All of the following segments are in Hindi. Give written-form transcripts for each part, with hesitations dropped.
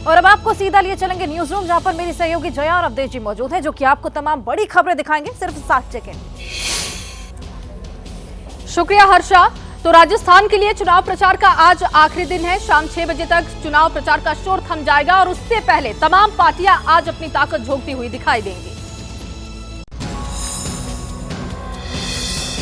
और अब आपको सीधा लिए चलेंगे न्यूज रूम, जहां पर मेरी सहयोगी जया और अवधेश जी मौजूद है, जो कि आपको तमाम बड़ी खबरें दिखाएंगे सिर्फ 60 सेकंड। शुक्रिया हर्षा। तो राजस्थान के लिए चुनाव प्रचार का आज आखिरी दिन है। शाम 6 बजे तक चुनाव प्रचार का शोर थम जाएगा और उससे पहले तमाम पार्टियां आज अपनी ताकत झोंकती हुई दिखाई देंगी।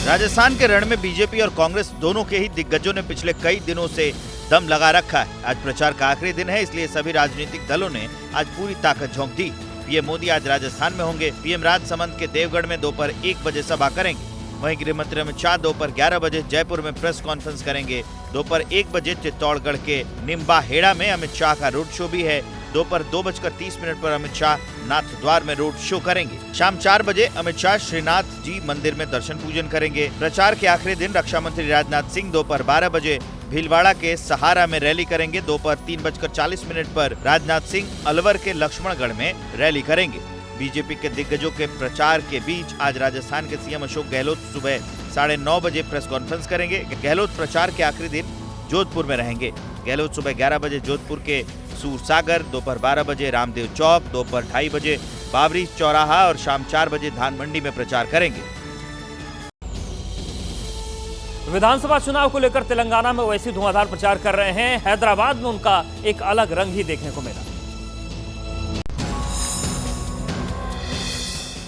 राजस्थान के रण में बीजेपी और कांग्रेस दोनों के ही दिग्गजों ने पिछले कई दिनों से दम लगा रखा है। आज प्रचार का आखिरी दिन है, इसलिए सभी राजनीतिक दलों ने आज पूरी ताकत झोंक दी। पीएम मोदी आज राजस्थान में होंगे। पीएम राजसमंद के देवगढ़ में दोपहर 1 बजे सभा करेंगे। वहीं गृह मंत्री अमित शाह दोपहर 11 बजे जयपुर में प्रेस कॉन्फ्रेंस करेंगे। दोपहर 1 बजे चित्तौड़गढ़ के निम्बाहेड़ा में अमित शाह का रोड शो भी है। दोपहर 2:30 पर अमित शाह नाथद्वार में रोड शो करेंगे। शाम 4 बजे अमित शाह श्रीनाथ जी मंदिर में दर्शन पूजन करेंगे। प्रचार के आखिरी दिन रक्षा मंत्री राजनाथ सिंह दोपहर 12 बजे भीलवाड़ा के सहारा में रैली करेंगे। दोपहर 3:40 पर राजनाथ सिंह अलवर के लक्ष्मणगढ़ में रैली करेंगे। बीजेपी के दिग्गजों के प्रचार के बीच आज राजस्थान के सीएम अशोक गहलोत सुबह 9:30 बजे प्रेस कॉन्फ्रेंस करेंगे। गहलोत प्रचार के आखिरी दिन जोधपुर में रहेंगे। गहलोत सुबह 11 बजे जोधपुर के सूरसागर, दोपहर 12 बजे रामदेव चौक, दोपहर 2:30 बजे बाबरी चौराहा और शाम 4 बजे धानमंडी में प्रचार करेंगे। विधानसभा चुनाव को लेकर तेलंगाना में वैसी धुआंधार प्रचार कर रहे हैं। हैदराबाद में उनका एक अलग रंग ही देखने को मिला।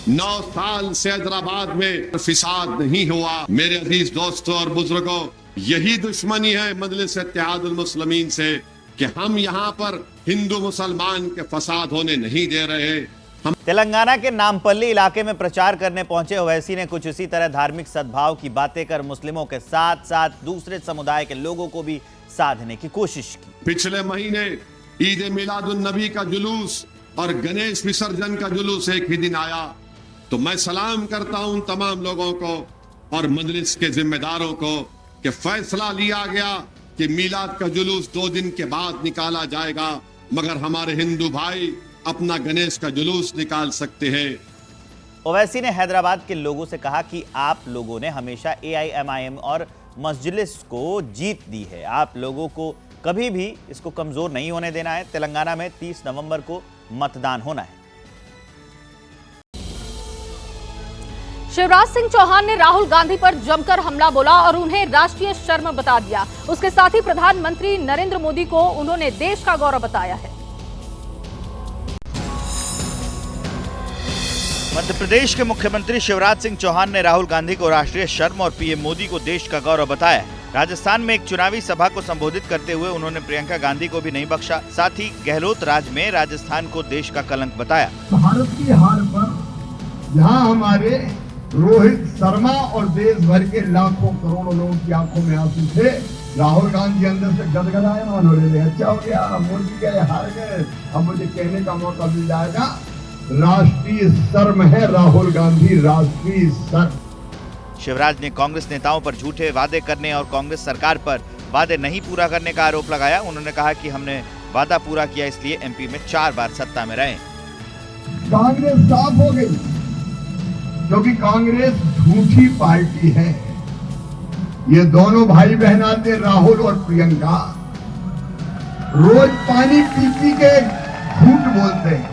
9 साल से हैदराबाद में फिसाद नहीं हुआ। मेरे अजीज दोस्तों और बुजुर्गों, यही दुश्मनी है मजलिस इत्तेहादुल मुस्लिमीन से कि हम यहाँ पर हिंदू मुसलमान के फसाद होने नहीं दे रहे। हम तेलंगाना के नामपल्ली इलाके में प्रचार करने पहुंचे ओवैसी ने कुछ इसी तरह धार्मिक सद्भाव की बातें कर मुस्लिमों के साथ साथ दूसरे समुदाय के लोगों को भी साधने की कोशिश की। पिछले महीने ईद मिलादुन नबी का जुलूस और गणेश विसर्जन का जुलूस एक ही दिन आया, तो मैं सलाम करता हूं तमाम लोगों को और मजलिस के जिम्मेदारों को कि फैसला लिया गया कि मीलाद का जुलूस 2 दिन के बाद निकाला जाएगा, मगर हमारे हिंदू भाई अपना गणेश का जुलूस निकाल सकते हैं। ओवैसी ने हैदराबाद के लोगों से कहा कि आप लोगों ने हमेशा AIMIM और मजलिस को जीत दी है। आप लोगों को कभी भी इसको कमजोर नहीं होने देना है। तेलंगाना में 30 नवंबर को मतदान होना है। शिवराज सिंह चौहान ने राहुल गांधी पर जमकर हमला बोला और उन्हें राष्ट्रीय शर्म बता दिया। उसके साथ ही प्रधानमंत्री नरेंद्र मोदी को उन्होंने देश का गौरव बताया है। मध्य प्रदेश के मुख्यमंत्री शिवराज सिंह चौहान ने राहुल गांधी को राष्ट्रीय शर्म और पीएम मोदी को देश का गौरव बताया। राजस्थान में एक चुनावी सभा को संबोधित करते हुए उन्होंने प्रियंका गांधी को भी नहीं बख्शा। साथ ही गहलोत राज में राजस्थान को देश का कलंक बताया। भारत की हार पर यहाँ हमारे रोहित शर्मा और देश भर के लाखों करोड़ों लोगों की आंखों में आंसू थे। राहुल गांधी अंदर से गदगदाए, उन्होंने अच्छा हो गया, मोदी गए, हार गए, अब मुझे कहने का मौका मिल जाएगा। राष्ट्रीय शर्म है राहुल गांधी, राष्ट्रीय शर्म। शिवराज ने कांग्रेस नेताओं पर झूठे वादे करने और कांग्रेस सरकार पर वादे नहीं पूरा करने का आरोप लगाया। उन्होंने कहा कि हमने वादा पूरा किया, इसलिए MP में 4 बार सत्ता में रहे। कांग्रेस साफ हो गई क्योंकि कांग्रेस झूठी पार्टी है। ये दोनों भाई बहन आते राहुल और प्रियंका रोज पानी पी पी के झूठ बोलते हैं।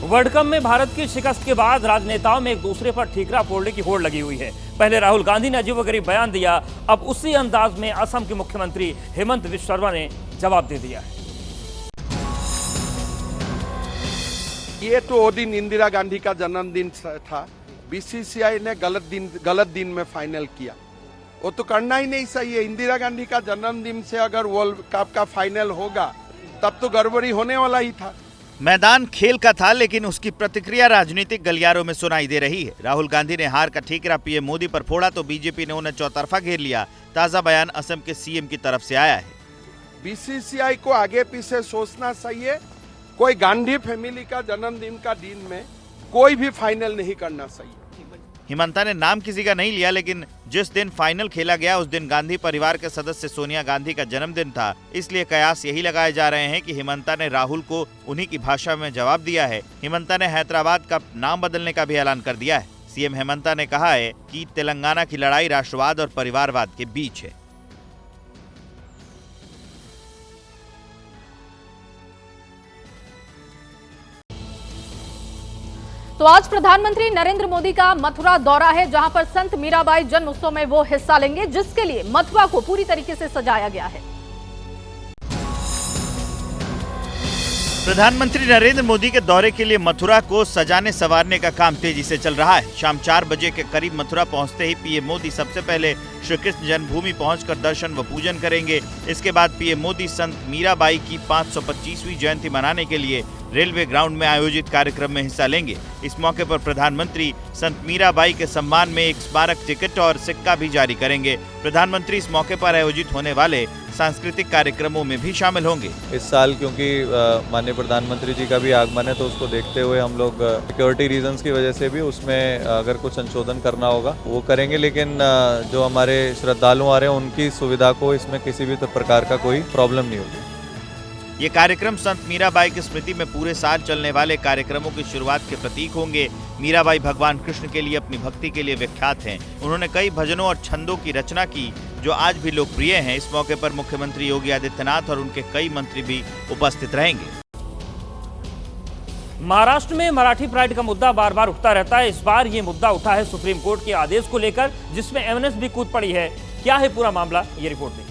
वर्ल्ड कप में भारत की शिकस्त के बाद राजनेताओं में एक दूसरे पर ठीकरा फोड़ने की होड़ लगी हुई है। पहले राहुल गांधी ने अजीबोगरीब बयान दिया, अब उसी अंदाज में असम के मुख्यमंत्री हेमंत बिस्वा शर्मा ने जवाब दे दिया है। ये तो वो दिन इंदिरा गांधी का जन्मदिन था। BCCI ने गलत दिन में फाइनल किया। वो तो करना ही नहीं सही है। इंदिरा गांधी का जन्मदिन से अगर वर्ल्ड कप का फाइनल होगा तब तो गड़बड़ी होने वाला ही था। मैदान खेल का था, लेकिन उसकी प्रतिक्रिया राजनीतिक गलियारों में सुनाई दे रही है। राहुल गांधी ने हार का ठीकरा पीएम मोदी पर फोड़ा तो बीजेपी ने उन्हें चौतरफा घेर लिया। ताजा बयान असम के CM की तरफ से आया है। BCCI को आगे पीछे सोचना चाहिए। कोई गांधी फैमिली का जन्मदिन का दिन में कोई भी फाइनल नहीं करना चाहिए। हिमंता ने नाम किसी का नहीं लिया, लेकिन जिस दिन फाइनल खेला गया उस दिन गांधी परिवार के सदस्य सोनिया गांधी का जन्मदिन था। इसलिए कयास यही लगाए जा रहे हैं कि हिमंता ने राहुल को उन्हीं की भाषा में जवाब दिया है। हिमंता ने हैदराबाद का नाम बदलने का भी ऐलान कर दिया है। CM हेमंता ने कहा है कि तेलंगाना की लड़ाई राष्ट्रवाद और परिवारवाद के बीच है। तो आज प्रधानमंत्री नरेंद्र मोदी का मथुरा दौरा है, जहां पर संत मीराबाई जन्म उत्सव में वो हिस्सा लेंगे, जिसके लिए मथुरा को पूरी तरीके से सजाया गया है। प्रधानमंत्री नरेंद्र मोदी के दौरे के लिए मथुरा को सजाने संवारने का काम तेजी से चल रहा है। शाम 4 बजे के करीब मथुरा पहुंचते ही पीएम मोदी सबसे पहले श्री कृष्ण जन्मभूमि पहुंचकर दर्शन व पूजन करेंगे। इसके बाद पीएम मोदी संत मीराबाई की 525वीं जयंती मनाने के लिए रेलवे ग्राउंड में आयोजित कार्यक्रम में हिस्सा लेंगे। इस मौके पर प्रधानमंत्री संत मीराबाई के सम्मान में एक स्मारक टिकट और सिक्का भी जारी करेंगे। प्रधानमंत्री इस मौके पर आयोजित होने वाले सांस्कृतिक कार्यक्रमों में भी शामिल होंगे। इस साल क्योंकि माननीय प्रधानमंत्री जी का भी आगमन है, तो उसको देखते हुए हम लोग सिक्योरिटी रीजंस की वजह से भी उसमें अगर कुछ संशोधन करना होगा वो करेंगे, लेकिन जो हमारे श्रद्धालु आ रहे हैं उनकी सुविधा को इसमें किसी भी प्रकार का कोई प्रॉब्लम नहीं होगी। ये कार्यक्रम संत मीराबाई की स्मृति में पूरे साल चलने वाले कार्यक्रमों की शुरुआत के प्रतीक होंगे। मीराबाई भगवान कृष्ण के लिए अपनी भक्ति के लिए विख्यात हैं। उन्होंने कई भजनों और छंदों की रचना की जो आज भी लोकप्रिय हैं। इस मौके पर मुख्यमंत्री योगी आदित्यनाथ और उनके कई मंत्री भी उपस्थित रहेंगे। महाराष्ट्र में मराठी प्राइड का मुद्दा बार बार उठता रहता है। इस बार ये मुद्दा उठा है सुप्रीम कोर्ट के आदेश को लेकर, जिसमें एमएनएस भी कूद पड़ी है। क्या है पूरा मामला, ये रिपोर्ट देखिए।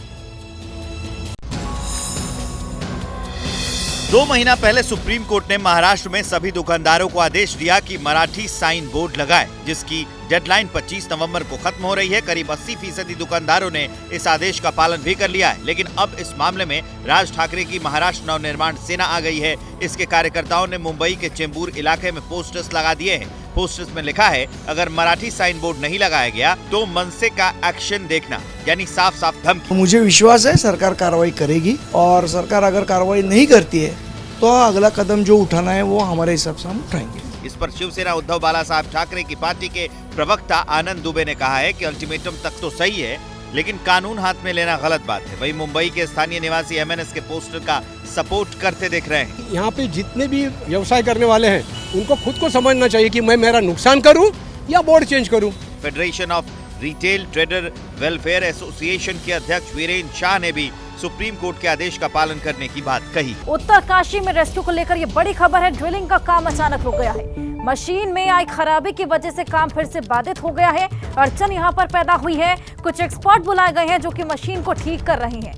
2 महीना पहले सुप्रीम कोर्ट ने महाराष्ट्र में सभी दुकानदारों को आदेश दिया कि मराठी साइन बोर्ड लगाएं, जिसकी डेडलाइन 25 नवंबर को खत्म हो रही है। करीब 80% दुकानदारों ने इस आदेश का पालन भी कर लिया है, लेकिन अब इस मामले में राज ठाकरे की महाराष्ट्र नवनिर्माण सेना आ गई है। इसके कार्यकर्ताओं ने मुंबई के चेंबूर इलाके में पोस्टर्स लगा दिए हैं। पोस्टर्स में लिखा है, अगर मराठी साइन बोर्ड नहीं लगाया गया तो मनसे का एक्शन देखना, यानी साफ साफ धमकी। मुझे विश्वास है सरकार कार्रवाई करेगी, और सरकार अगर कार्रवाई नहीं करती है तो अगला कदम जो उठाना है वो हमारे हिसाब से हम उठाएंगे। इस पर शिवसेना उद्धव बाला साहब ठाकरे की पार्टी के प्रवक्ता आनंद दुबे ने कहा है कि अल्टीमेटम तक तो सही है, लेकिन कानून हाथ में लेना गलत बात है। वहीं मुंबई के स्थानीय निवासी एमएनएस के पोस्टर का सपोर्ट करते दिख रहे हैं। यहाँ पे जितने भी व्यवसाय करने वाले हैं उनको खुद को समझना चाहिए कि मैं मेरा नुकसान करूँ या बोर्ड चेंज करूँ। Federation of retail trader welfare association के अध्यक्ष वीरेंद्र शाह ने भी सुप्रीम कोर्ट के आदेश का पालन करने की बात कही। उत्तरकाशी में रेस्क्यू को लेकर ये बड़ी खबर है। ड्रिलिंग का काम अचानक रुक गया है। मशीन में आई खराबी की वजह से काम फिर से बाधित हो गया है। अड़चन यहाँ पर पैदा हुई है। कुछ एक्सपर्ट बुलाए गए हैं जो कि मशीन को ठीक कर रहे हैं,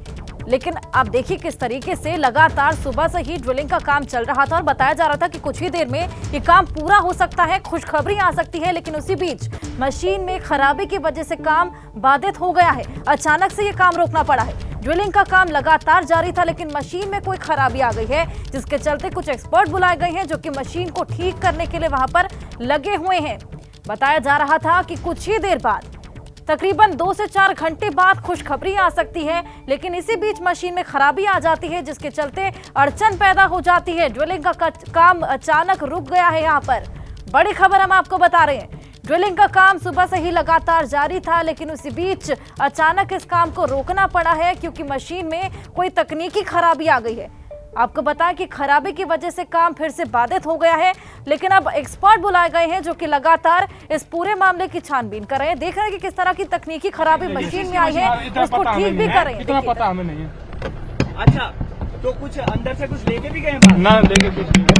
लेकिन अब देखिए किस तरीके से लगातार सुबह से ही ड्रिलिंग का काम चल रहा था और बताया जा रहा था कि कुछ ही देर में ये काम पूरा हो सकता है, खुशखबरी आ सकती है। लेकिन उसी बीच मशीन में खराबी की वजह से काम बाधित हो गया है। अचानक से ये काम रोकना पड़ा है। ड्रिलिंग का काम लगातार जारी था, लेकिन मशीन में कोई खराबी आ गई है, जिसके चलते कुछ एक्सपर्ट बुलाए गए हैं जो कि मशीन को ठीक करने के लिए वहां पर लगे हुए हैं। बताया जा रहा था कि कुछ ही देर बाद, तकरीबन 2 से 4 घंटे बाद खुशखबरी आ सकती है, लेकिन इसी बीच मशीन में खराबी आ जाती है, जिसके चलते अड़चन पैदा हो जाती है। ड्रिलिंग का काम अचानक रुक गया है। यहाँ पर बड़ी खबर हम आपको बता रहे हैं। ड्रिलिंग का काम सुबह से ही लगातार जारी था, लेकिन उसी बीच अचानक इस काम को रोकना पड़ा है क्योंकि मशीन में कोई तकनीकी खराबी आ गई है। आपको बताएं कि खराबी की वजह से काम फिर से बाधित हो गया है, लेकिन अब एक्सपर्ट बुलाए गए हैं जो कि लगातार इस पूरे मामले की छानबीन कर रहे हैं। देख रहे हैं कि किस तरह की तकनीकी खराबी मशीन में आई है, उसको ठीक भी कर रहे हैं। इतना पता हमें नहीं है। अच्छा, तो कुछ अंदर से कुछ लेके भी गए हैं? ना, लेके कुछ नहीं।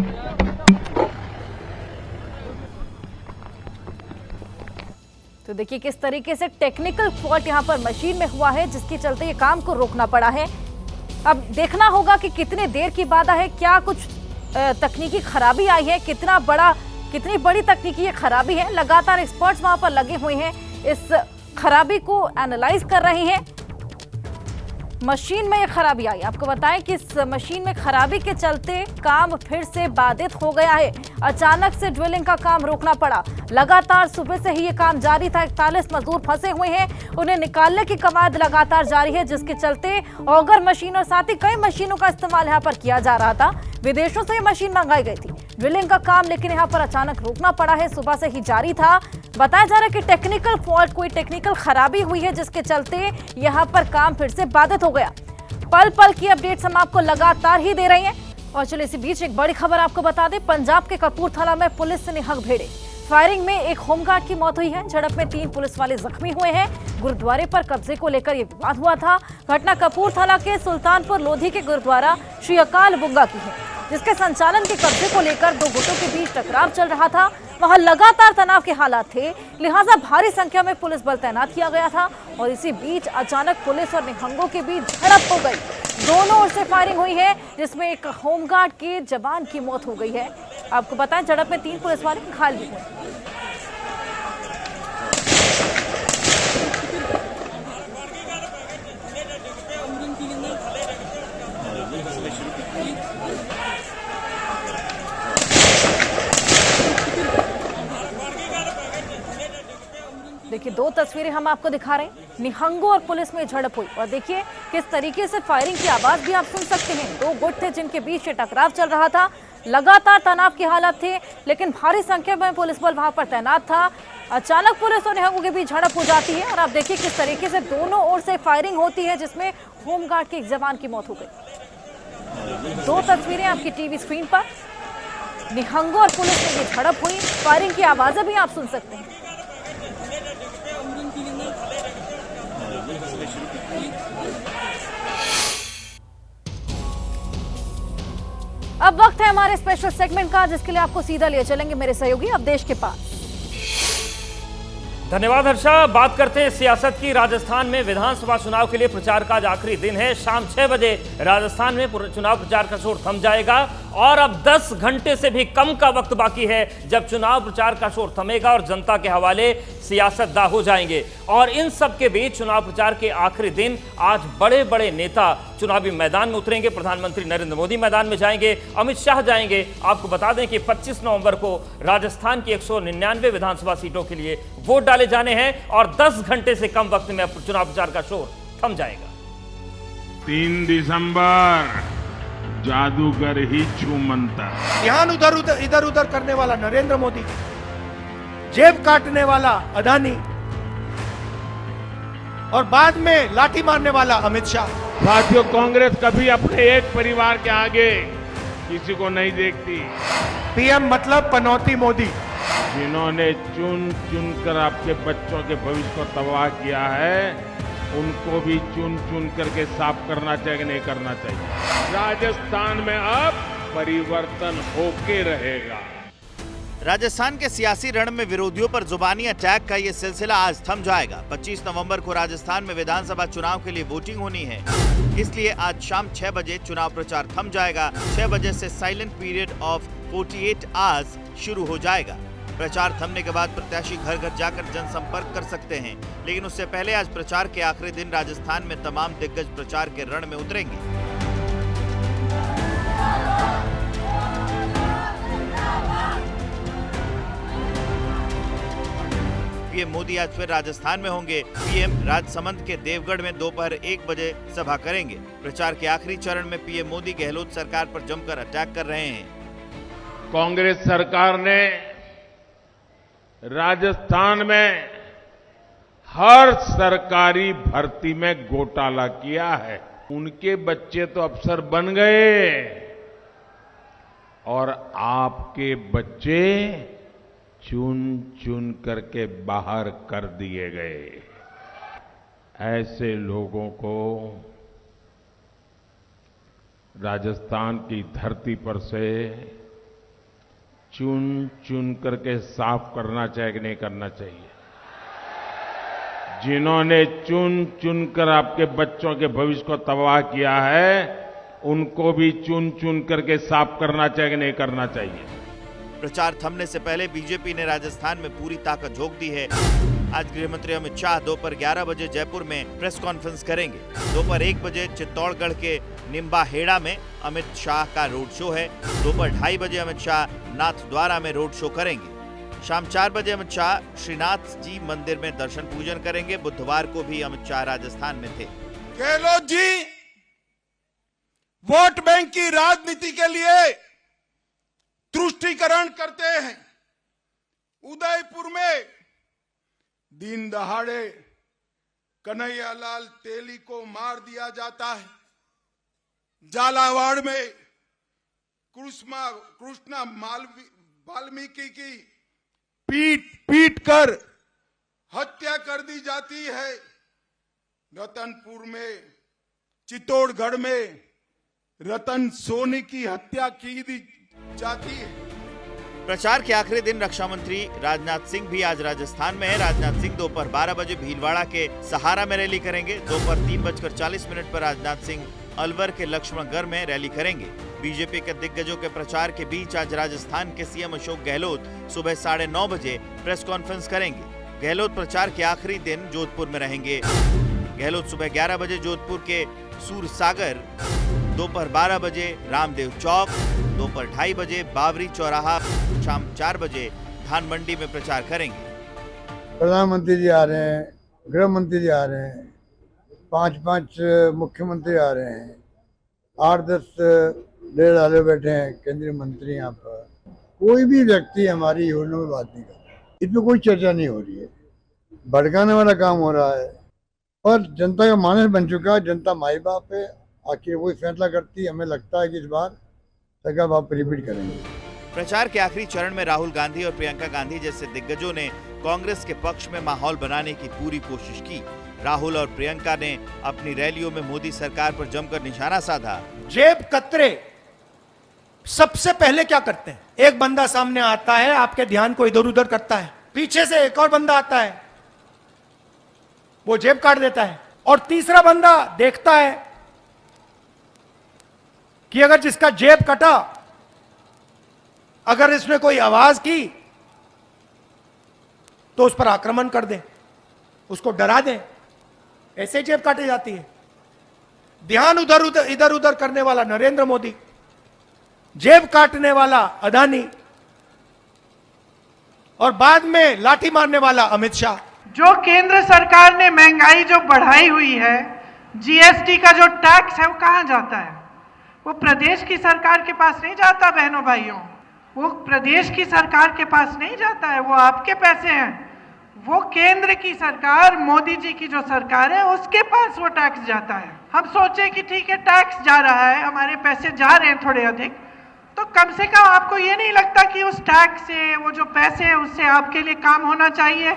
तो देखिए किस तरीके से टेक्निकल फॉल्ट यहाँ पर मशीन में हुआ है, जिसके चलते ये काम को रोकना पड़ा है। अब देखना होगा कि कितने देर की बात है, क्या कुछ तकनीकी खराबी आई है, कितनी बड़ी तकनीकी ये खराबी है। लगातार एक्सपर्ट्स वहां पर लगे हुए हैं, इस खराबी को एनालाइज कर रहे हैं। मशीन में ये खराबी आई, आपको बताएं कि इस मशीन में खराबी के चलते काम फिर से बाधित हो गया है। अचानक से ड्रिलिंग का काम रोकना पड़ा। लगातार सुबह से ही ये काम जारी था। 41 मजदूर फंसे हुए हैं, उन्हें निकालने की कवायद लगातार जारी है, जिसके चलते ऑगर मशीन और साथ ही कई मशीनों का इस्तेमाल यहाँ पर किया जा रहा था। विदेशों से ये मशीन मंगाई गई थी। ड्रिलिंग का काम लेकिन यहाँ पर अचानक रोकना पड़ा है। सुबह से ही जारी था। बताया जा रहा है कि टेक्निकल फॉल्ट, कोई टेक्निकल खराबी हुई है, जिसके चलते यहाँ पर काम फिर से बाधित हो गया। पल पल की अपडेट्स हम आपको लगातार ही दे रहे हैं। और चलिए इसी बीच एक बड़ी खबर आपको बता दें। पंजाब के कपूरथला में पुलिस से निहक भिड़े। फायरिंग में एक होमगार्ड की मौत हुई है। झड़प में 3 पुलिस वाले जख्मी हुए हैं। गुरुद्वारे पर कब्जे को लेकर यह विवाद हुआ था। घटना कपूरथला के सुल्तानपुर लोधी के गुरुद्वारा श्री अकाल बुंगा की है, जिसके संचालन के कब्जे को लेकर 2 गुटों के बीच टकराव चल रहा था। वहां लगातार तनाव के हालात थे, लिहाजा भारी संख्या में पुलिस बल तैनात किया गया था और इसी बीच अचानक पुलिस और निहंगों के बीच झड़प हो गई। दोनों ओर से फायरिंग हुई है, जिसमें एक होमगार्ड के जवान की मौत हो गई है। आपको बताएं, झड़प में 3 पुलिस वाले घायल भी हुए। देखिए, 2 तस्वीरें हम आपको दिखा रहे हैं। निहंगों और पुलिस में झड़प हुई और देखिए किस तरीके से फायरिंग की आवाज भी आप सुन सकते हैं। 2 गुट थे जिनके बीच ये टकराव चल रहा था। लगातार तनाव के हालात थे, लेकिन भारी संख्या में पुलिस बल वहां पर तैनात था। अचानक पुलिस और निहंगों के बीच झड़प हो जाती है और आप देखिए किस तरीके से दोनों ओर से फायरिंग होती है, जिसमें होमगार्ड के एक जवान की मौत हो गई। 2 तस्वीरें आपकी टीवी स्क्रीन पर। निहंगों और पुलिस में ये झड़प हुई, फायरिंग की आवाजें भी आप सुन सकते हैं। अब वक्त है हमारे स्पेशल सेगमेंट का, जिसके लिए आपको सीधा ले चलेंगे मेरे सहयोगी अवधेश के पास। धन्यवाद हर्षा। बात करते हैं सियासत की। राजस्थान में विधानसभा चुनाव के लिए प्रचार का आज आखिरी दिन है। शाम 6 बजे राजस्थान में चुनाव प्रचार का शोर थम जाएगा और अब 10 घंटे से भी कम का वक्त बाकी है जब चुनाव प्रचार का शोर थमेगा और जनता के हवाले सियासतदां हो जाएंगे। और इन सब के बीच चुनाव प्रचार के आखिरी दिन आज बड़े बड़े नेता चुनावी मैदान में उतरेंगे। प्रधानमंत्री नरेंद्र मोदी मैदान में जाएंगे, अमित शाह जाएंगे। आपको बता दें कि 25 नवंबर को राजस्थान की 199 विधानसभा सीटों के लिए वोट डाले जाने हैं और 10 घंटे से कम वक्त में चुनाव प्रचार का शोर थम जाएगा। 3 दिसंबर जादूगर ही छू मंतर। ध्यान इधर उधर करने वाला नरेंद्र मोदी, जेब काटने वाला अदानी और बाद में लाठी मारने वाला अमित शाह। साथियों, कांग्रेस कभी अपने एक परिवार के आगे किसी को नहीं देखती। पीएम मतलब पनौती मोदी। जिन्होंने चुन चुन कर आपके बच्चों के भविष्य को तबाह किया है, उनको भी चुन चुन करके साफ करना चाहिए कि नहीं करना चाहिए। राजस्थान में अब परिवर्तन होके रहेगा। राजस्थान के सियासी रण में विरोधियों पर जुबानी अटैक का ये सिलसिला आज थम जाएगा। 25 नवंबर को राजस्थान में विधानसभा चुनाव के लिए वोटिंग होनी है, इसलिए आज शाम 6 बजे चुनाव प्रचार थम जाएगा। 6 बजे से साइलेंट पीरियड ऑफ 48 आवर्स शुरू हो जाएगा। प्रचार थमने के बाद प्रत्याशी घर घर जाकर जनसंपर्क कर सकते हैं, लेकिन उससे पहले आज प्रचार के आखिरी दिन राजस्थान में तमाम दिग्गज प्रचार के रण में उतरेंगे। पीएम मोदी आज फिर राजस्थान में होंगे। पीएम राजसमंद के देवगढ़ में दोपहर 1 बजे सभा करेंगे। प्रचार के आखिरी चरण में पीएम मोदी गहलोत सरकार पर जमकर अटैक कर रहे हैं। कांग्रेस सरकार ने राजस्थान में हर सरकारी भर्ती में घोटाला किया है। उनके बच्चे तो अफसर बन गए और आपके बच्चे चुन चुन करके बाहर कर दिए गए। ऐसे लोगों को राजस्थान की धरती पर से चुन चुन करके साफ करना चाहिए कि नहीं करना चाहिए। जिन्होंने चुन चुन कर आपके बच्चों के भविष्य को तबाह किया है, उनको भी चुन चुन करके साफ करना चाहिए कि नहीं करना चाहिए। प्रचार थमने से पहले बीजेपी ने राजस्थान में पूरी ताकत झोंक दी है। आज गृह मंत्री अमित शाह दोपहर 11 बजे जयपुर में प्रेस कॉन्फ्रेंस करेंगे। दोपहर 1 बजे चित्तौड़गढ़ के निम्बाहेड़ा में अमित शाह का रोड शो है। दोपहर 2:30 बजे अमित शाह नाथद्वारा में रोड शो करेंगे। शाम 4 बजे अमित शाह श्रीनाथ जी मंदिर में दर्शन पूजन करेंगे। बुधवार को भी अमित शाह राजस्थान में थे। गहलोत जी वोट बैंक की राजनीति के लिए तुष्टीकरण करते हैं। उदयपुर में दिन दहाड़े कन्हैयालाल तेली को मार दिया जाता है। झालावाड़ में कृष्णा वाल्मीकि की पीट कर हत्या कर दी जाती है। रतनपुर में, चित्तौड़गढ़ में रतन सोनी की हत्या की जाती है। प्रचार के आखिरी दिन रक्षा मंत्री राजनाथ सिंह भी आज राजस्थान में है। राजनाथ सिंह दोपहर 12 बजे भीलवाड़ा के सहारा में रैली करेंगे। दोपहर 3:40 पर राजनाथ सिंह अलवर के लक्ष्मणगढ़ में रैली करेंगे। बीजेपी के दिग्गजों के प्रचार के बीच आज राजस्थान के सीएम अशोक गहलोत सुबह 9:30 बजे प्रेस कॉन्फ्रेंस करेंगे। गहलोत प्रचार के आखिरी दिन जोधपुर में रहेंगे। गहलोत सुबह 11 बजे जोधपुर के सूरसागर, दोपहर 12 बजे रामदेव चौक, दोपहर 2:30 बजे बावरी चौराहा, शाम 4 बजे धान मंडी में प्रचार करेंगे। प्रधानमंत्री जी आ रहे हैं, गृह मंत्री जी आ रहे हैं, 5 मुख्यमंत्री आ रहे हैं, 8-10 डेढ़ वाले बैठे हैं केंद्रीय मंत्री यहाँ पर। कोई भी व्यक्ति हमारी योजनाओं में बात नहीं कर रहा, इसमें कोई चर्चा नहीं हो रही है। भड़काने वाला काम हो रहा है और जनता का मानस बन चुका है। जनता माई बाप है, आखिर वही फैसला करती है। हमें लगता है कि इस बार सरकार बाप रिपीट करेंगे। प्रचार के आखिरी चरण में राहुल गांधी और प्रियंका गांधी जैसे दिग्गजों ने कांग्रेस के पक्ष में माहौल बनाने की पूरी कोशिश की। राहुल और प्रियंका ने अपनी रैलियों में मोदी सरकार पर जमकर निशाना साधा। जेब कतरे सबसे पहले क्या करते हैं? एक बंदा सामने आता है, आपके ध्यान को इधर उधर करता है, पीछे से एक और बंदा आता है, वो जेब काट देता है, और तीसरा बंदा देखता है कि अगर जिसका जेब कटा, अगर इसने कोई आवाज की तो उस पर आक्रमण कर दे, उसको डरा दे। ऐसे जेब काटी जाती है। ध्यान इधर उधर करने वाला नरेंद्र मोदी, जेब काटने वाला अदानी और बाद में लाठी मारने वाला अमित शाह। जो केंद्र सरकार ने महंगाई जो बढ़ाई हुई है, जीएसटी का जो टैक्स है वो कहां जाता है? वो प्रदेश की सरकार के पास नहीं जाता बहनों भाइयों, वो प्रदेश की सरकार के पास नहीं जाता है, वो आपके पैसे हैं। वो केंद्र की सरकार, मोदी जी की जो सरकार है, उसके पास वो टैक्स जाता है। हम सोचे कि ठीक है टैक्स जा रहा है, हमारे पैसे जा रहे हैं थोड़े अधिक, तो कम से कम आपको ये नहीं लगता कि उस टैक्स से वो जो पैसे हैं उससे आपके लिए काम होना चाहिए?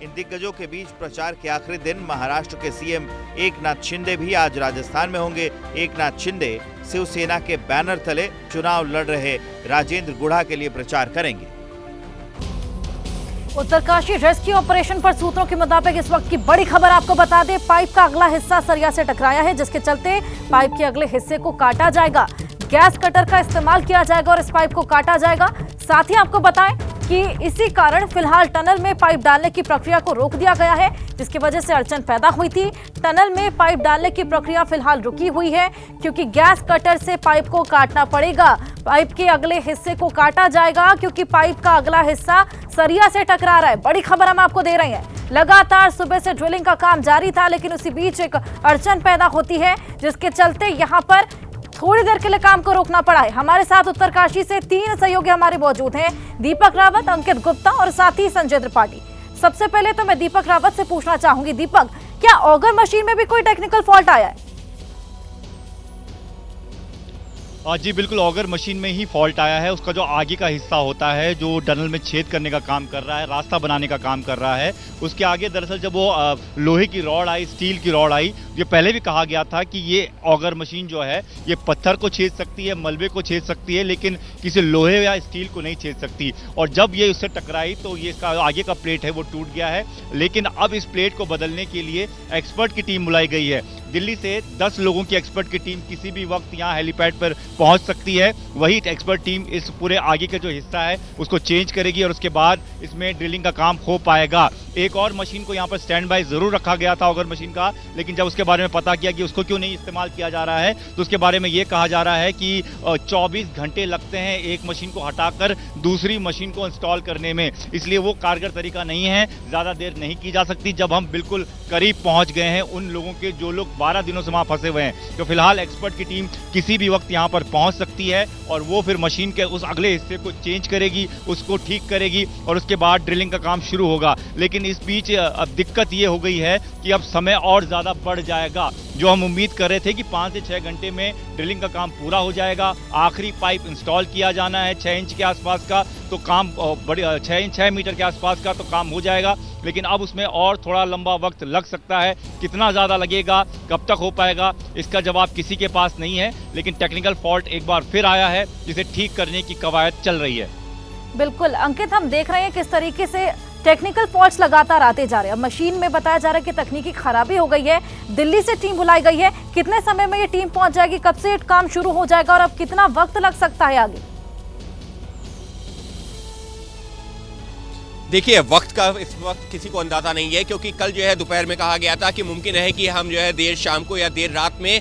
इन दिग्गजों के बीच प्रचार के आखिरी दिन महाराष्ट्र के सीएम एकनाथ शिंदे भी आज राजस्थान में होंगे। एकनाथ शिंदे शिवसेना के बैनर तले चुनाव लड़ रहे राजेंद्र गुढ़ा के लिए प्रचार करेंगे। उत्तरकाशी रेस्क्यू ऑपरेशन पर सूत्रों के मुताबिक इस वक्त की बड़ी खबर आपको बता दें, पाइप का अगला हिस्सा सरिया से टकराया है, जिसके चलते पाइप के अगले हिस्से को काटा जाएगा। गैस कटर का इस्तेमाल किया जाएगा और इस पाइप को काटा जाएगा। साथ ही आपको बताएं कि इसी कारण फिलहाल टनल में पाइप डालने की प्रक्रिया को रोक दिया गया है, जिसकी वजह से अड़चन पैदा हुई थी। टनल में पाइप डालने की प्रक्रिया फिलहाल रुकी हुई है क्योंकि गैस कटर से पाइप को काटना पड़ेगा। पाइप के अगले हिस्से को काटा जाएगा क्योंकि पाइप का अगला हिस्सा सरिया से टकरा रहा है। बड़ी खबर हम आपको दे रहे हैं। लगातार सुबह से ड्रिलिंग का काम जारी था, लेकिन उसी बीच एक अड़चन पैदा होती है, जिसके चलते यहाँ पर थोड़ी देर के लिए काम को रोकना पड़ा है। हमारे साथ उत्तरकाशी से 3 सहयोगी हमारे मौजूद हैं, दीपक रावत, अंकित गुप्ता और साथ ही संजय त्रिपाठी। सबसे पहले तो मैं दीपक रावत से पूछना चाहूंगी, दीपक, क्या ऑगर मशीन में भी कोई टेक्निकल फॉल्ट आया है? जी बिल्कुल, ऑगर मशीन में ही फॉल्ट आया है। उसका जो आगे का हिस्सा होता है, जो टनल में छेद करने का काम कर रहा है, रास्ता बनाने का काम कर रहा है, उसके आगे दरअसल जब वो लोहे की रॉड आई, स्टील की रॉड आई, ये पहले भी कहा गया था कि ये ऑगर मशीन जो है ये पत्थर को छेद सकती है, मलबे को छेद सकती है, लेकिन किसी लोहे या स्टील को नहीं छेद सकती। और जब ये उससे टकराई तो ये इसका आगे का प्लेट है वो टूट गया है। लेकिन अब इस प्लेट को बदलने के लिए एक्सपर्ट की टीम बुलाई गई है। दिल्ली से 10 लोगों की एक्सपर्ट की टीम किसी भी वक्त यहाँ हेलीपैड पर पहुंच सकती है। वही एक्सपर्ट टीम इस पूरे आगे का जो हिस्सा है उसको चेंज करेगी और उसके बाद इसमें ड्रिलिंग का काम हो पाएगा। एक और मशीन को यहाँ पर स्टैंड बाय जरूर रखा गया था ऑगर मशीन का, लेकिन जब उसके बारे में पता किया कि उसको क्यों नहीं इस्तेमाल किया जा रहा है तो उसके बारे में ये कहा जा रहा है कि 24 घंटे लगते हैं एक मशीन को हटाकर दूसरी मशीन को इंस्टॉल करने में, इसलिए वो कारगर तरीका नहीं है, ज़्यादा देर नहीं की जा सकती। जब हम बिल्कुल करीब पहुँच गए हैं उन लोगों के जो लोग 12 दिनों से वहाँ फंसे हुए हैं, तो फिलहाल एक्सपर्ट की टीम किसी भी वक्त यहाँ पर पहुँच सकती है और वो फिर मशीन के उस अगले हिस्से को चेंज करेगी, उसको ठीक करेगी और उसके बाद ड्रिलिंग का काम शुरू होगा। लेकिन इस बीच अब दिक्कत ये हो गई है कि अब समय और ज़्यादा बढ़ जाएगा। जो हम उम्मीद कर रहे थे कि 5 से 6 घंटे में ड्रिलिंग का काम पूरा हो जाएगा, आखिरी पाइप इंस्टॉल किया जाना है 6 इंच के आसपास का, तो काम 6 मीटर के आसपास का तो काम हो जाएगा, लेकिन अब उसमें और थोड़ा लंबा वक्त लग सकता है। कितना ज़्यादा लगेगा, कब तक हो पाएगा, इसका जवाब किसी के पास नहीं है। लेकिन टेक्निकल फॉल्ट एक बार फिर आया है जिसे ठीक करने की कवायद चल रही है। बिल्कुल अंकित, हम देख रहे हैं किस तरीके से टेक्निकल फॉल्ट्स लगातार आते जा रहे हैं। मशीन में बताया जा रहा है कि तकनीकी खराबी हो गई है। दिल्ली से टीम बुलाई गई है, कितने समय में ये टीम पहुंच जाएगी, कब से काम शुरू हो जाएगा और अब कितना वक्त लग सकता है आगे? देखिए, वक्त का इस वक्त किसी को अंदाजा नहीं है, क्योंकि कल जो है दोपहर में कहा गया था कि मुमकिन है कि हम जो है देर शाम को या देर रात में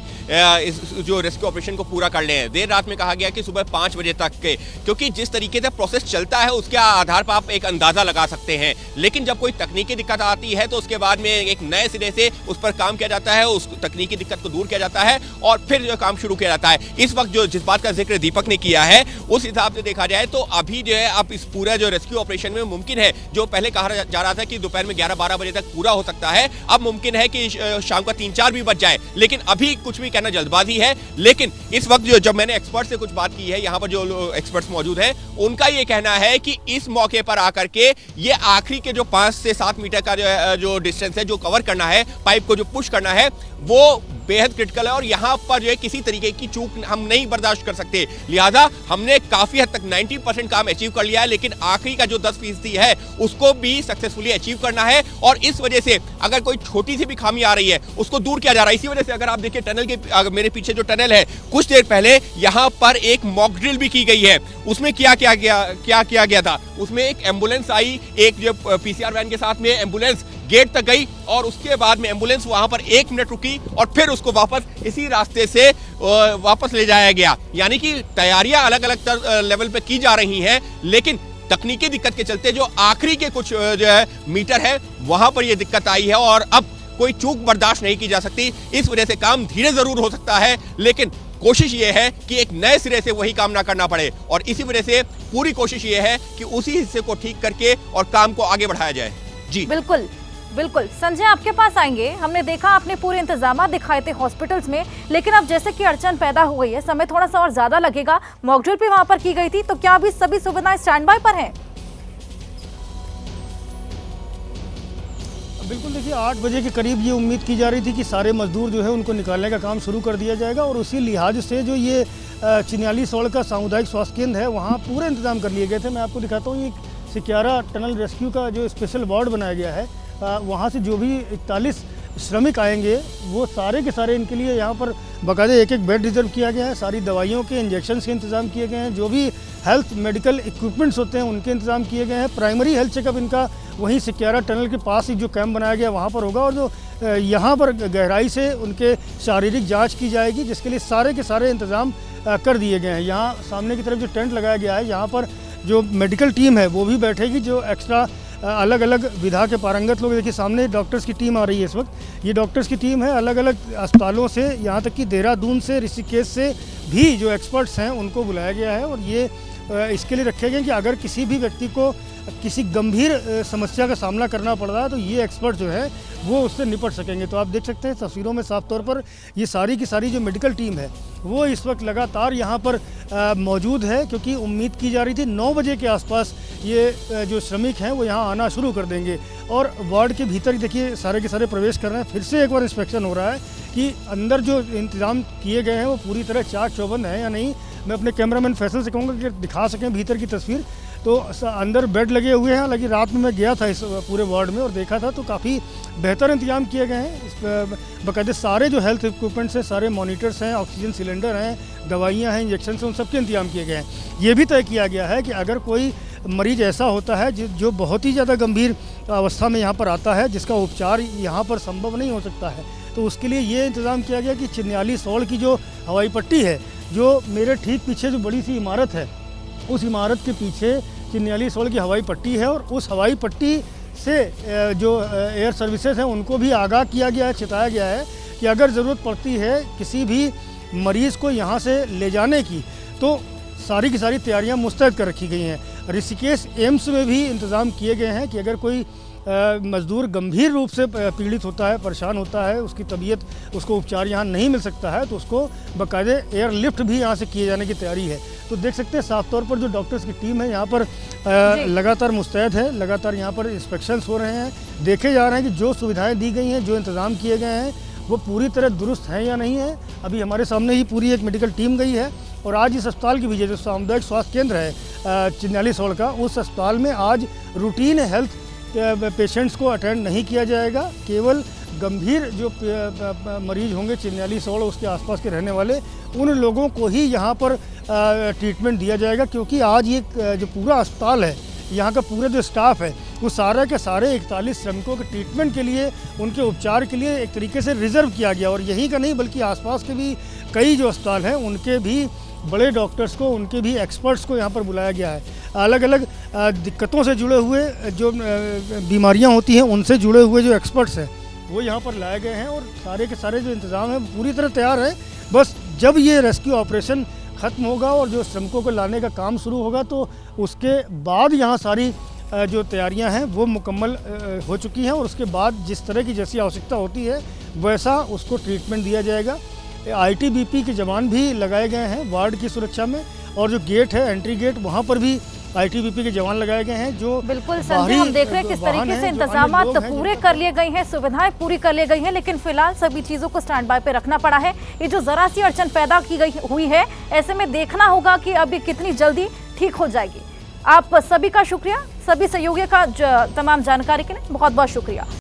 इस जो रेस्क्यू ऑपरेशन को पूरा कर लें। देर रात में कहा गया कि सुबह 5 बजे तक के, क्योंकि जिस तरीके से प्रोसेस चलता है उसके आधार पर आप एक अंदाजा लगा सकते हैं। लेकिन जब कोई तकनीकी दिक्कत आती है तो उसके बाद में एक नए सिरे से उस पर काम किया जाता है, उस तकनीकी दिक्कत को दूर किया जाता है और फिर जो काम शुरू किया जाता है। इस वक्त जो जिस बात का जिक्र दीपक ने किया है उस हिसाब से देखा जाए तो अभी जो है अब इस पूरा जो रेस्क्यू ऑपरेशन में मुमकिन है, जो पहले कहा जा रहा था कि दोपहर में 11-12 बजे तक पूरा हो सकता है, अब मुमकिन है कि शाम का 3-4 भी बज जाए। लेकिन अभी कुछ भी कहना जल्दबाजी है। लेकिन इस वक्त जो जब मैंने एक्सपर्ट से कुछ बात की है, यहाँ पर जो एक्सपर्ट्स मौजूद हैं, उनका ये कहना है कि इस मौके पर आकर के ये आखिरी के जो 5 से 7 मीटर का जो डिस्टेंस है, जो कवर करना है, पाइप को जो पुश करना है, वो बेहद क्रिटिकल है और यहाँ पर जो है किसी तरीके की चूक हम नहीं बर्दाश्त कर सकते। लिहाजा हमने काफी हद तक 90% काम अचीव कर लिया है, लेकिन आखिरी का जो 10% है उसको भी सक्सेसफुली अचीव करना है। और इस वजह से अगर कोई छोटी सी भी खामी आ रही है उसको दूर किया जा रहा है। इसी वजह से अगर आप देखिए टनल के मेरे पीछे जो टनल है, कुछ देर पहले यहाँ पर एक मॉक ड्रिल भी की गई है। उसमें क्या किया गया था, उसमें एक एम्बुलेंस आई, एक जो PCR वैन के साथ में एम्बुलेंस गेट तक गई और उसके बाद में एम्बुलेंस वहां पर 1 मिनट रुकी और फिर उसको वापस इसी रास्ते से वापस ले जाया गया। यानी कि तैयारियां अलग अलग लेवल पे की जा रही हैं, लेकिन तकनीकी दिक्कत के चलते जो आखिरी के कुछ जो है मीटर है वहां पर यह दिक्कत आई है और अब कोई चूक बर्दाश्त नहीं की जा सकती। इस वजह से काम धीरे जरूर हो सकता है, लेकिन कोशिश ये है कि एक नए सिरे से वही काम ना करना पड़े और इसी वजह से पूरी कोशिश ये है कि उसी हिस्से को ठीक करके और काम को आगे बढ़ाया जाए। जी बिल्कुल बिल्कुल। संजय, आपके पास आएंगे। हमने देखा आपने पूरे इंतजाम दिखाए थे हॉस्पिटल्स में, लेकिन अब जैसे कि अड़चन पैदा हो गई है, समय थोड़ा सा और ज्यादा लगेगा। मॉकड्रिल भी वहां पर की गई थी, तो क्या अभी सभी सुविधाएं स्टैंड बाय पर हैं? बिल्कुल, देखिए 8 बजे के करीब ये उम्मीद की जा रही थी कि सारे मजदूर जो है उनको निकालने का काम शुरू कर दिया जाएगा और उसी लिहाज से जो ये चिन्याली सौड़ का सामुदायिक स्वास्थ्य केंद्र है वहाँ पूरे इंतजाम कर लिए गए थे। मैं आपको दिखाता हूँ, ये सिक्यारा टनल रेस्क्यू का जो स्पेशल वार्ड बनाया गया है, वहाँ से जो भी 41 श्रमिक आएंगे वो सारे के सारे इनके लिए यहाँ पर बाकायदा एक बेड रिजर्व किया गया है। सारी दवाइयों के इंजेक्शन के इंतजाम किए गए हैं, जो भी हेल्थ मेडिकल इक्विपमेंट्स होते हैं उनके इंतजाम किए गए हैं। प्राइमरी हेल्थ चेकअप इनका वहीं सिक्यारा टनल के पास ही जो कैंप बनाया गया वहाँ पर होगा और जो यहाँ पर गहराई से उनके शारीरिक जाँच की जाएगी, जिसके लिए सारे के सारे इंतजाम कर दिए गए हैं। यहाँ सामने की तरफ जो टेंट लगाया गया है, यहाँ पर जो मेडिकल टीम है वो भी बैठेगी, जो एक्स्ट्रा अलग अलग विधा के पारंगत लोग। देखिए सामने डॉक्टर्स की टीम आ रही है इस वक्त, ये डॉक्टर्स की टीम है अलग अलग अस्पतालों से, यहाँ तक कि देहरादून से, ऋषिकेश से भी जो एक्सपर्ट्स हैं उनको बुलाया गया है और ये इसके लिए रखे गए कि अगर किसी भी व्यक्ति को किसी गंभीर समस्या का सामना करना पड़ रहा है तो ये एक्सपर्ट जो है वो उससे निपट सकेंगे। तो आप देख सकते हैं तस्वीरों में साफ तौर पर ये सारी की सारी जो मेडिकल टीम है वो इस वक्त लगातार यहाँ पर मौजूद है, क्योंकि उम्मीद की जा रही थी 9 बजे के आसपास ये जो श्रमिक हैं वो यहाँ आना शुरू कर देंगे। और वार्ड के भीतर देखिए सारे के सारे प्रवेश कर रहे हैं। फिर से एक बार इंस्पेक्शन हो रहा है कि अंदर जो इंतजाम किए गए हैं वो पूरी तरह चाक चौबंद है या नहीं। मैं अपने कैमरामैन फैसल से कहूँगा कि दिखा सकें भीतर की तस्वीर। तो अंदर बेड लगे हुए हैं, हालांकि रात में मैं गया था इस पूरे वार्ड में और देखा था तो काफ़ी बेहतर इंतजाम किए गए हैं। बाकायदे सारे जो हेल्थ इक्विपमेंट्स हैं, सारे मॉनिटर्स हैं, ऑक्सीजन सिलेंडर हैं, दवाइयाँ हैं, इंजेक्शन हैं, उन सब के इंतजाम किए गए हैं। ये भी तय किया गया है कि अगर कोई मरीज ऐसा होता है जो बहुत ही ज़्यादा गंभीर अवस्था में यहाँ पर आता है, जिसका उपचार यहाँ पर संभव नहीं हो सकता है, तो उसके लिए ये इंतज़ाम किया गया कि चिन्याली सौड़ की जो हवाई पट्टी है, जो मेरे ठीक पीछे जो बड़ी सी इमारत है, उस इमारत के पीछे चिन्याली सौड़ की हवाई पट्टी है और उस हवाई पट्टी से जो एयर सर्विसेज हैं उनको भी आगाह किया गया है, चेताया गया है कि अगर ज़रूरत पड़ती है किसी भी मरीज़ को यहाँ से ले जाने की तो सारी की सारी तैयारियाँ मुस्तैद कर रखी गई हैं। ऋषिकेश एम्स में भी इंतज़ाम किए गए हैं कि अगर कोई मज़दूर गंभीर रूप से पीड़ित होता है, परेशान होता है, उसकी तबीयत, उसको उपचार यहाँ नहीं मिल सकता है तो उसको बाकायदे एयरलिफ्ट भी यहाँ से किए जाने की तैयारी है। तो देख सकते हैं साफ तौर पर जो डॉक्टर्स की टीम है यहाँ पर लगातार मुस्तैद है, लगातार यहाँ पर इंस्पेक्शंस हो रहे हैं, देखे जा रहे हैं कि जो सुविधाएँ दी गई हैं, जो इंतज़ाम किए गए हैं वो पूरी तरह दुरुस्त हैं या नहीं है। अभी हमारे सामने ही पूरी एक मेडिकल टीम गई है और आज इस अस्पताल की भी जो सामुदायिक स्वास्थ्य केंद्र है चिन्यालीसोल का, उस अस्पताल में आज रूटीन हेल्थ पेशेंट्स को अटेंड नहीं किया जाएगा। केवल गंभीर जो मरीज होंगे चिन्यालीसोल उसके आसपास के रहने वाले, उन लोगों को ही यहाँ पर ट्रीटमेंट दिया जाएगा, क्योंकि आज ये जो पूरा अस्पताल है, यहाँ का पूरा जो स्टाफ है, वो सारे के सारे 41 श्रमिकों के ट्रीटमेंट के लिए, उनके उपचार के लिए एक तरीके से रिजर्व किया गया। और यहीं का नहीं बल्कि आसपास के भी कई जो अस्पताल हैं उनके भी बड़े डॉक्टर्स को, उनके भी एक्सपर्ट्स को यहाँ पर बुलाया गया है। अलग अलग दिक्कतों से जुड़े हुए जो बीमारियाँ होती हैं उनसे जुड़े हुए जो एक्सपर्ट्स हैं वो यहाँ पर लाए गए हैं, और सारे के सारे जो इंतज़ाम है पूरी तरह तैयार है। बस जब ये रेस्क्यू ऑपरेशन ख़त्म होगा और जो श्रमिकों को लाने का काम शुरू होगा तो उसके बाद यहाँ सारी जो तैयारियां हैं वो मुकम्मल हो चुकी हैं, और उसके बाद जिस तरह की जैसी आवश्यकता होती है वैसा उसको ट्रीटमेंट दिया जाएगा। ITBP के जवान भी लगाए गए हैं वार्ड की सुरक्षा में, और जो गेट है एंट्री गेट वहाँ पर भी ITBP के जवान लगाए गए हैं। जो बिल्कुल संजय, हम देख रहे हैं किस तरीके से इंतजाम पूरे कर लिए गए हैं, सुविधाएं पूरी कर ली गई हैं, लेकिन फिलहाल सभी चीजों को स्टैंड बाय पे रखना पड़ा है। ये जो जरा सी अड़चन पैदा की गई हुई है, ऐसे में देखना होगा कि अब ये कितनी जल्दी ठीक हो जाएगी। आप सभी का शुक्रिया, सभी सहयोगियों का तमाम जानकारी के लिए बहुत बहुत शुक्रिया।